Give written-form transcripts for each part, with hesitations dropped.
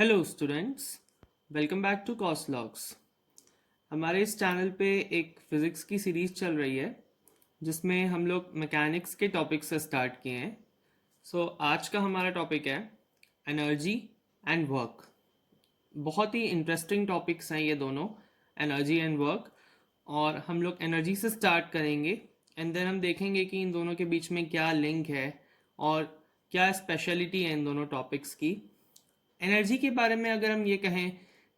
Hello students, welcome back to कॉस्लॉग्स। हमारे इस चैनल पे एक फिज़िक्स की सीरीज़ चल रही है जिसमें हम लोग मैकेनिक्स के टॉपिक से स्टार्ट किए हैं। आज का हमारा टॉपिक है एनर्जी एंड वर्क। बहुत ही इंटरेस्टिंग टॉपिक्स हैं ये दोनों, एनर्जी एंड वर्क। और हम लोग एनर्जी से स्टार्ट करेंगे एंड देन हम देखेंगे कि इन दोनों के बीच में क्या लिंक है और क्या स्पेशलिटी है इन दोनों टॉपिक्स की। एनर्जी के बारे में अगर हम ये कहें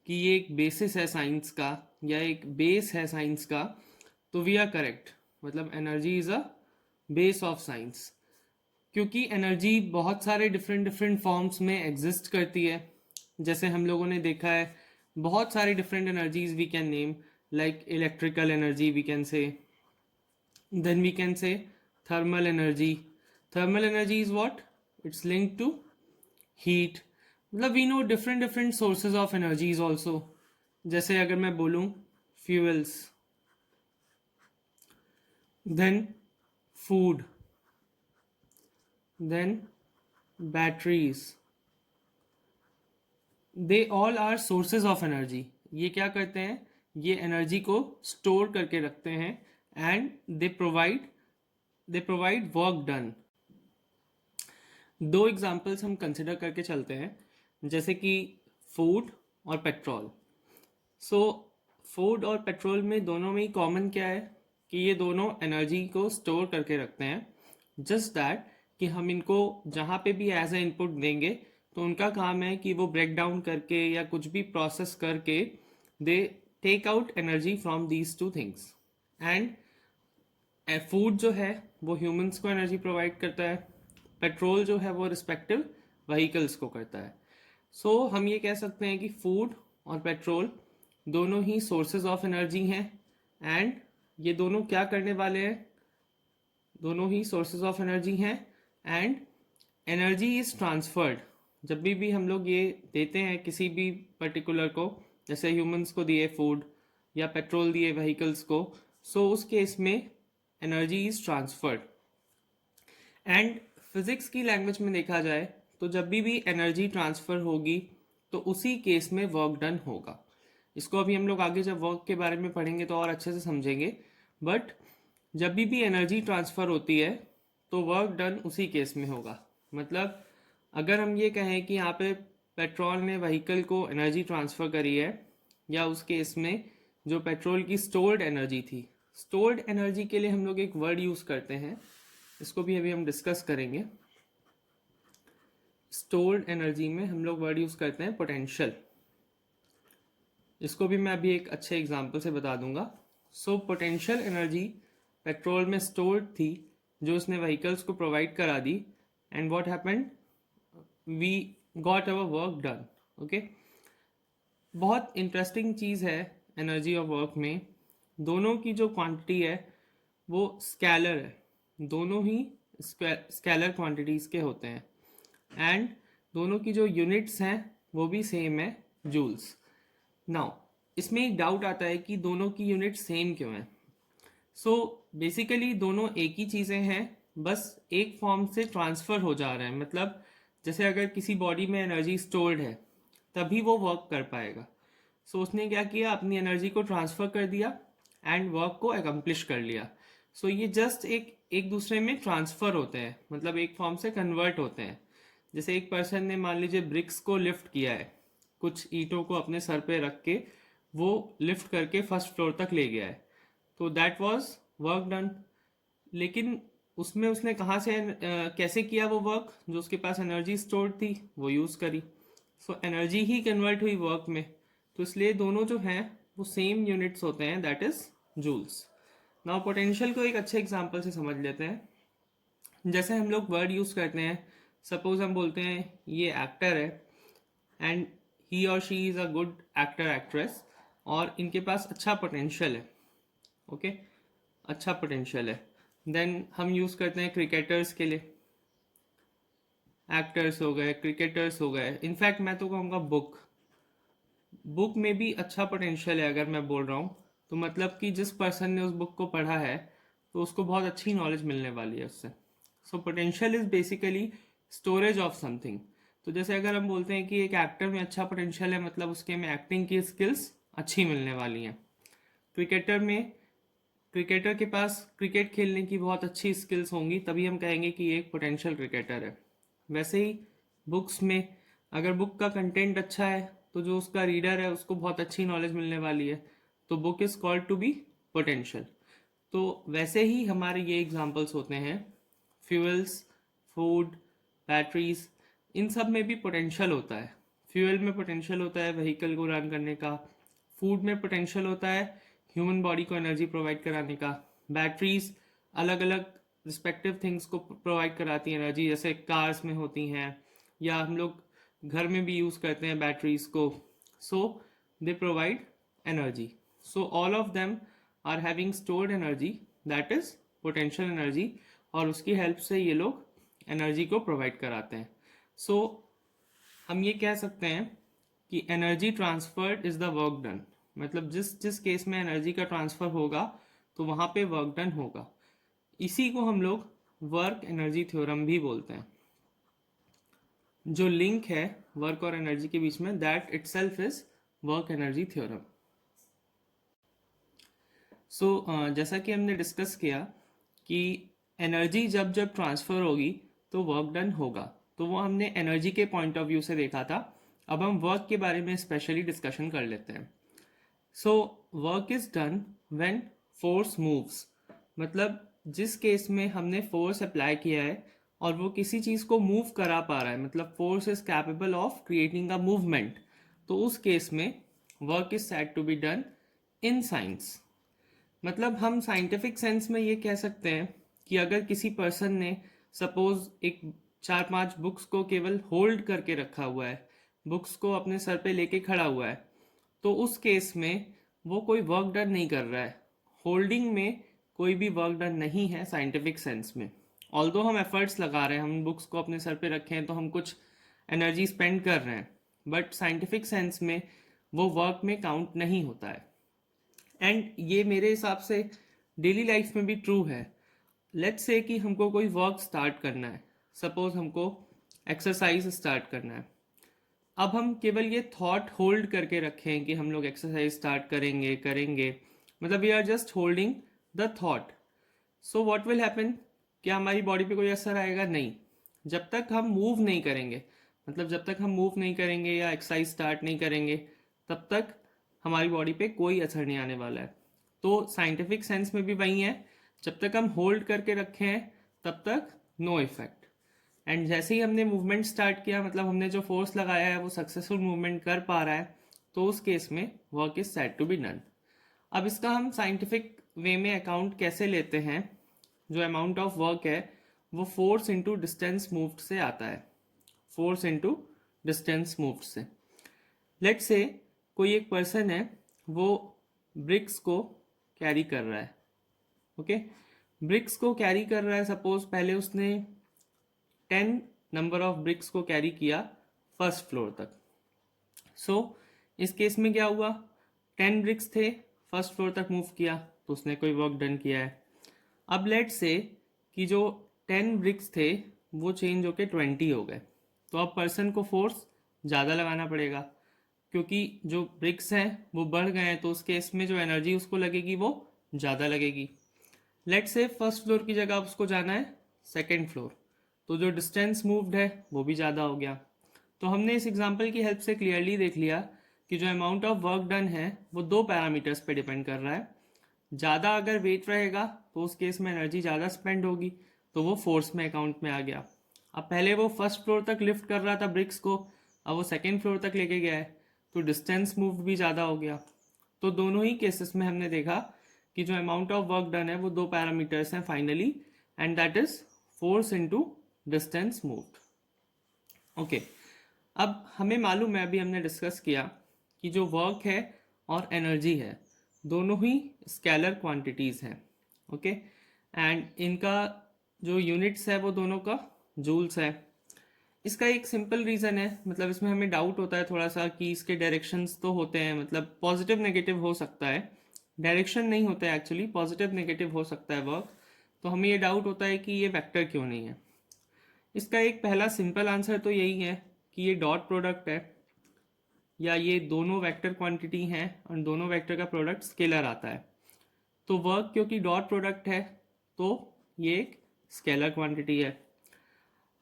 कि ये एक बेसिस है साइंस का या एक बेस है साइंस का, तो वी आर करेक्ट। मतलब energy is a base of science, क्योंकि एनर्जी बहुत सारे डिफरेंट डिफरेंट फॉर्म्स में एग्जिस्ट करती है। जैसे हम लोगों ने देखा है, बहुत सारी different energies we can name, like electrical energy we can say, then we can say thermal energy. Thermal energy is what? It's linked to heat. मतलब we know different different sources of energies also. जैसे अगर मैं बोलूँ fuels, then food, then batteries, they all are sources of energy. ये क्या करते हैं, ये एनर्जी को स्टोर करके रखते हैं and they provide work done. दो एग्जांपल्स हम कंसिडर करके चलते हैं, जैसे कि फूड और पेट्रोल। सो फूड और पेट्रोल में दोनों में ही कॉमन क्या है कि ये दोनों एनर्जी को स्टोर करके रखते हैं। जस्ट दैट कि हम इनको जहाँ पे भी एज ए इनपुट देंगे तो उनका काम है कि वो ब्रेक डाउन करके या कुछ भी प्रोसेस करके they take out energy from these two things. And food जो है वो ह्यूमंस को एनर्जी प्रोवाइड करता है, पेट्रोल जो है वो रिस्पेक्टिव व्हीकल्स को करता है। हम ये कह सकते हैं कि फूड और पेट्रोल दोनों ही सोर्सेज ऑफ एनर्जी हैं एंड ये दोनों क्या करने वाले हैं, दोनों ही सोर्सेज ऑफ एनर्जी हैं एंड एनर्जी इज ट्रांसफर्ड। जब भी हम लोग ये देते हैं किसी भी पर्टिकुलर को, जैसे ह्यूमंस को दिए फूड या पेट्रोल दिए व्हीकल्स को, उस केस में energy is transferred. And physics की लैंग्वेज में देखा जाए तो जब भी एनर्जी ट्रांसफर होगी तो उसी केस में वर्क डन होगा। इसको अभी हम लोग आगे जब वर्क के बारे में पढ़ेंगे तो और अच्छे से समझेंगे। बट जब भी एनर्जी ट्रांसफर होती है तो वर्क डन उसी केस में होगा। मतलब अगर हम ये कहें कि यहाँ पे पेट्रोल ने व्हीकल को एनर्जी ट्रांसफ़र करी है, या उस केस में जो पेट्रोल की स्टोर्ड एनर्जी थी, स्टोर्ड एनर्जी के लिए हम लोग एक वर्ड यूज़ करते हैं, इसको भी अभी हम डिस्कस करेंगे। स्टोर्ड एनर्जी में हम लोग वर्ड यूज़ करते हैं पोटेंशियल। इसको भी मैं अभी एक अच्छे एग्जाम्पल से बता दूंगा। पोटेंशियल एनर्जी पेट्रोल में स्टोर्ड थी जो उसने व्हीकल्स को प्रोवाइड करा दी, and what happened, we got our work done. Okay, बहुत इंटरेस्टिंग चीज़ है एनर्जी और वर्क में, दोनों की जो क्वांटिटी है वो स्केलर है, दोनों ही स्केलर क्वांटिटीज़ के होते हैं एंड दोनों की जो यूनिट्स हैं वो भी सेम है, जूल्स। नाउ इसमें एक डाउट आता है कि दोनों की यूनिट सेम क्यों है। बेसिकली दोनों एक ही चीज़ें हैं, बस एक फॉर्म से ट्रांसफ़र हो जा रहे हैं। मतलब जैसे अगर किसी बॉडी में एनर्जी स्टोर्ड है तभी वो वर्क कर पाएगा। उसने क्या किया, अपनी एनर्जी को ट्रांसफ़र कर दिया एंड वर्क को एकम्प्लिश कर लिया। ये जस्ट एक दूसरे में ट्रांसफ़र होते हैं, मतलब एक फॉर्म से कन्वर्ट होते हैं। जैसे एक पर्सन ने मान लीजिए ब्रिक्स को लिफ्ट किया है, कुछ ईंटों को अपने सर पे रख के वो लिफ्ट करके फर्स्ट फ्लोर तक ले गया है, तो दैट वाज वर्क डन। लेकिन उसमें उसने कहाँ से कैसे किया वो वर्क, जो उसके पास एनर्जी स्टोर्ड थी वो यूज़ करी। एनर्जी ही कन्वर्ट हुई वर्क में, तो इसलिए दोनों जो हैं वो सेम यूनिट्स होते हैं, that is joules. Now potential को एक अच्छे एग्जांपल से समझ लेते हैं। जैसे हम लोग वर्ड यूज़ करते हैं, सपोज हम बोलते हैं ये एक्टर है एंड ही और she is a good actor actress, और इनके पास अच्छा पोटेंशियल है। ओके, अच्छा पोटेंशियल है। देन हम यूज़ करते हैं क्रिकेटर्स के लिए, एक्टर्स हो गए, क्रिकेटर्स हो गए। इनफैक्ट मैं तो कहूँगा बुक में भी अच्छा पोटेंशियल है। अगर मैं बोल रहा हूँ तो मतलब कि जिस पर्सन ने उस बुक को पढ़ा है तो उसको बहुत अच्छी नॉलेज मिलने वाली है उससे। Potential is basically storage of something. तो जैसे अगर हम बोलते हैं कि एक एक्टर में अच्छा पोटेंशियल है, मतलब उसके में एक्टिंग की स्किल्स अच्छी मिलने वाली हैं। क्रिकेटर के पास क्रिकेट खेलने की बहुत अच्छी स्किल्स होंगी, तभी हम कहेंगे कि ये एक पोटेंशियल क्रिकेटर है। वैसे ही बुक्स में अगर बुक का कंटेंट अच्छा है तो जो उसका रीडर है उसको बहुत अच्छी नॉलेज मिलने वाली है, तो book is called to be potential. तो वैसे ही हमारे ये एग्जांपल्स होते हैं, फ्यूल्स, फूड, बैटरीज, इन सब में भी पोटेंशियल होता है। फ्यूल में पोटेंशियल होता है व्हीकल को रन करने का, फूड में पोटेंशियल होता है ह्यूमन बॉडी को एनर्जी प्रोवाइड कराने का, बैटरीज अलग अलग रिस्पेक्टिव थिंग्स को प्रोवाइड कराती हैं एनर्जी, जैसे कार्स में होती हैं या हम लोग घर में भी यूज़ करते हैं बैटरीज को। So they provide energy. So all of them are having stored energy, that is potential energy, और उसकी हेल्प से ये लोग एनर्जी को प्रोवाइड कराते हैं। सो हम ये कह सकते हैं कि energy transferred is the work done, मतलब जिस जिस केस में एनर्जी का ट्रांसफर होगा तो वहाँ पे वर्क डन होगा। इसी को हम लोग वर्क एनर्जी थ्योरम भी बोलते हैं। जो लिंक है वर्क और एनर्जी के बीच में, that itself is work energy theorem. So जैसा कि हमने डिस्कस किया कि एनर्जी जब जब ट्रांसफ़र होगी तो वर्क डन होगा, तो वो हमने एनर्जी के पॉइंट ऑफ व्यू से देखा था। अब हम वर्क के बारे में स्पेशली डिस्कशन कर लेते हैं। So work is done when force moves, मतलब जिस केस में हमने फोर्स अप्लाई किया है और वो किसी चीज़ को मूव करा पा रहा है, मतलब force is capable of creating a movement, तो उस केस में work is said to be done in science. मतलब हम साइंटिफिक सेंस में ये कह सकते हैं कि अगर किसी पर्सन ने सपोज एक 4-5 बुक्स को केवल होल्ड करके रखा हुआ है, बुक्स को अपने सर पे लेके खड़ा हुआ है, तो उस केस में वो कोई वर्क डन नहीं कर रहा है। होल्डिंग में कोई भी वर्क डन नहीं है साइंटिफिक सेंस में। ऑल्दो हम एफर्ट्स लगा रहे हैं, हम बुक्स को अपने सर पे रखे हैं तो हम कुछ एनर्जी स्पेंड कर रहे हैं, बट साइंटिफिक सेंस में वो वर्क में काउंट नहीं होता है। एंड ये मेरे हिसाब से डेली लाइफ में भी ट्रू है। लेट्स से कि हमको कोई वर्क स्टार्ट करना है, सपोज हमको एक्सरसाइज स्टार्ट करना है। अब हम केवल ये थॉट होल्ड करके रखें कि हम लोग एक्सरसाइज स्टार्ट करेंगे करेंगे, मतलब we are just holding the thought. So what will happen, क्या हमारी बॉडी पे कोई असर आएगा? नहीं। जब तक हम मूव नहीं करेंगे, मतलब जब तक हम मूव नहीं करेंगे या एक्सरसाइज स्टार्ट नहीं करेंगे, तब तक हमारी बॉडी पे कोई असर नहीं आने वाला है। तो साइंटिफिक सेंस में भी वही है, जब तक हम होल्ड करके रखे हैं तब तक नो इफेक्ट। एंड जैसे ही हमने मूवमेंट स्टार्ट किया, मतलब हमने जो फोर्स लगाया है वो सक्सेसफुल मूवमेंट कर पा रहा है, तो उस केस में work is said to be done. अब इसका हम साइंटिफिक वे में अकाउंट कैसे लेते हैं? जो अमाउंट ऑफ वर्क है वो फोर्स इंटू डिस्टेंस मूव्ड से आता है, फोर्स इंटू डिस्टेंस मूव्ड से। लेट से कोई एक पर्सन है, वो ब्रिक्स को कैरी कर रहा है, ओके ब्रिक्स को कैरी कर रहा है। सपोज पहले उसने 10 नंबर ऑफ ब्रिक्स को कैरी किया फर्स्ट फ्लोर तक। सो इस केस में क्या हुआ, 10 ब्रिक्स थे, फर्स्ट फ्लोर तक मूव किया, तो उसने कोई वर्क डन किया है। अब लेट से कि जो 10 ब्रिक्स थे वो चेंज होके 20 हो गए, तो अब पर्सन को फोर्स ज़्यादा लगाना पड़ेगा, क्योंकि जो ब्रिक्स हैं वो बढ़ गए हैं, तो उस केस में जो एनर्जी उसको लगेगी वो ज़्यादा लगेगी। लेट से फर्स्ट फ्लोर की जगह उसको जाना है सेकेंड फ्लोर, तो जो डिस्टेंस मूव्ड है वो भी ज़्यादा हो गया। तो हमने इस एग्जांपल की हेल्प से क्लियरली देख लिया कि जो अमाउंट ऑफ वर्क डन है वो दो पैरामीटर्स पे डिपेंड कर रहा है। ज़्यादा अगर वेट रहेगा तो उस केस में एनर्जी ज़्यादा स्पेंड होगी, तो वो फोर्स में अकाउंट में आ गया। अब पहले वो फर्स्ट फ्लोर तक लिफ्ट कर रहा था ब्रिक्स को, अब वो सेकेंड फ्लोर तक लेके गया है, तो डिस्टेंस मूव्ड भी ज़्यादा हो गया। तो दोनों ही केसेस में हमने देखा कि जो अमाउंट ऑफ वर्क डन है वो दो पैरामीटर्स हैं finally, and that is force into distance moved. Okay, अब हमें मालूम है, अभी हमने डिस्कस किया कि जो वर्क है और एनर्जी है दोनों ही स्केलर क्वांटिटीज़ हैं, ओके एंड इनका जो यूनिट्स है वो दोनों का जूल्स है। इसका एक सिंपल रीज़न है, मतलब इसमें हमें डाउट होता है थोड़ा सा कि इसके डायरेक्शंस तो होते हैं, मतलब पॉजिटिव नेगेटिव हो सकता है, डायरेक्शन नहीं होता है एक्चुअली, पॉजिटिव नेगेटिव हो सकता है वर्क। तो हमें ये डाउट होता है कि ये वेक्टर क्यों नहीं है। इसका एक पहला सिंपल आंसर तो यही है कि ये डॉट प्रोडक्ट है या ये दोनों वेक्टर क्वांटिटी हैं और दोनों वेक्टर का प्रोडक्ट स्केलर आता है, तो वर्क क्योंकि डॉट प्रोडक्ट है तो ये एक स्केलर क्वांटिटी है।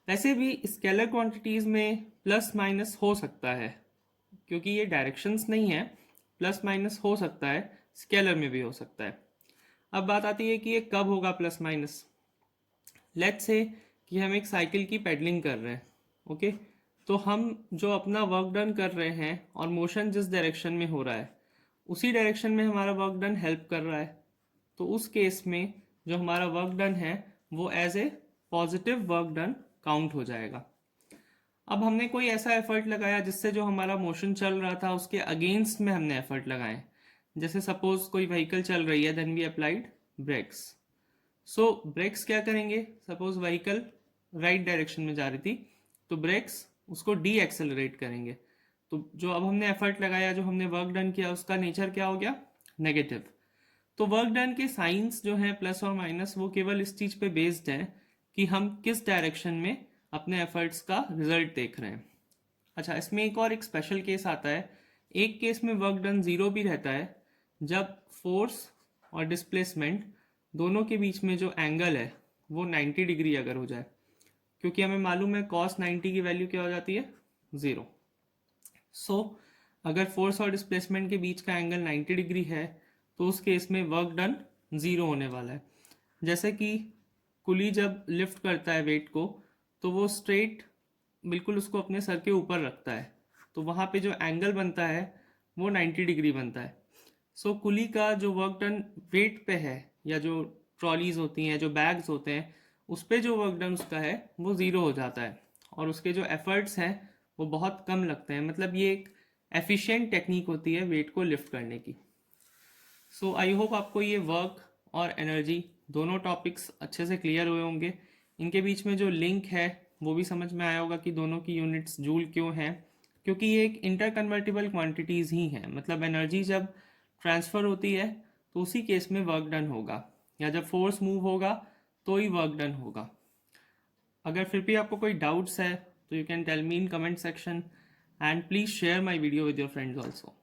वैसे भी स्केलर क्वांटिटीज़ में प्लस माइनस हो सकता है, क्योंकि ये डायरेक्शंस नहीं है, प्लस माइनस हो सकता है, स्केलर में भी हो सकता है। अब बात आती है कि ये कब होगा प्लस माइनस। लेट्स से कि हम एक साइकिल की पेडलिंग कर रहे हैं, ओके, तो हम जो अपना वर्क डन कर रहे हैं और मोशन जिस डायरेक्शन में हो रहा है उसी डायरेक्शन में हमारा वर्क डन हेल्प कर रहा है, तो उस केस में जो हमारा वर्क डन है वो as a positive work done count हो जाएगा। अब हमने कोई ऐसा एफर्ट लगाया जिससे जो हमारा मोशन चल रहा था उसके अगेंस्ट में हमने एफर्ट लगाए, जैसे सपोज कोई व्हीकल चल रही है, then we applied brakes. So brakes क्या करेंगे, सपोज व्हीकल राइट डायरेक्शन में जा रही थी तो ब्रेक्स उसको डी एक्सेलरेट करेंगे, तो जो अब हमने एफर्ट लगाया, जो हमने वर्क डन किया, उसका नेचर क्या हो गया, नेगेटिव। तो वर्क डन के साइंस जो है प्लस और माइनस वो केवल इस चीज़ पे बेस्ड है कि हम किस डायरेक्शन में अपने एफर्ट्स का रिजल्ट देख रहे हैं। अच्छा, इसमें एक स्पेशल केस आता है। एक केस में वर्क डन ज़ीरो भी रहता है जब फोर्स और डिस्प्लेसमेंट दोनों के बीच में जो एंगल है वो 90 डिग्री अगर हो जाए, क्योंकि हमें मालूम है cos 90 की वैल्यू क्या हो जाती है, ज़ीरो। सो अगर फोर्स और डिस्प्लेसमेंट के बीच का एंगल 90 डिग्री है तो उस केस में वर्क डन ज़ीरो होने वाला है। जैसे कि कुली जब लिफ्ट करता है वेट को तो वो स्ट्रेट बिल्कुल उसको अपने सर के ऊपर रखता है, तो वहाँ पे जो एंगल बनता है वो 90 डिग्री बनता है। सो कुली का जो वर्क डन वेट पे है, या जो ट्रॉलीज होती हैं, जो बैग्स होते हैं, उस पे जो वर्क डन उसका है वो ज़ीरो हो जाता है और उसके जो एफर्ट्स हैं वो बहुत कम लगते हैं। मतलब ये एक एफिशिएंट टेक्निक होती है वेट को लिफ्ट करने की। सो आई होप आपको ये वर्क और एनर्जी दोनों टॉपिक्स अच्छे से क्लियर हुए होंगे। इनके बीच में जो लिंक है वो भी समझ में आया होगा कि दोनों की यूनिट्स जूल क्यों हैं, क्योंकि ये एक इंटर कन्वर्टिबल क्वांटिटीज़ ही हैं। मतलब एनर्जी जब ट्रांसफ़र होती है तो उसी केस में वर्क डन होगा, या जब फोर्स मूव होगा तो ही वर्क डन होगा। अगर फिर भी आपको कोई डाउट्स है तो you can tell me in comment section, and please share my video with your friends also.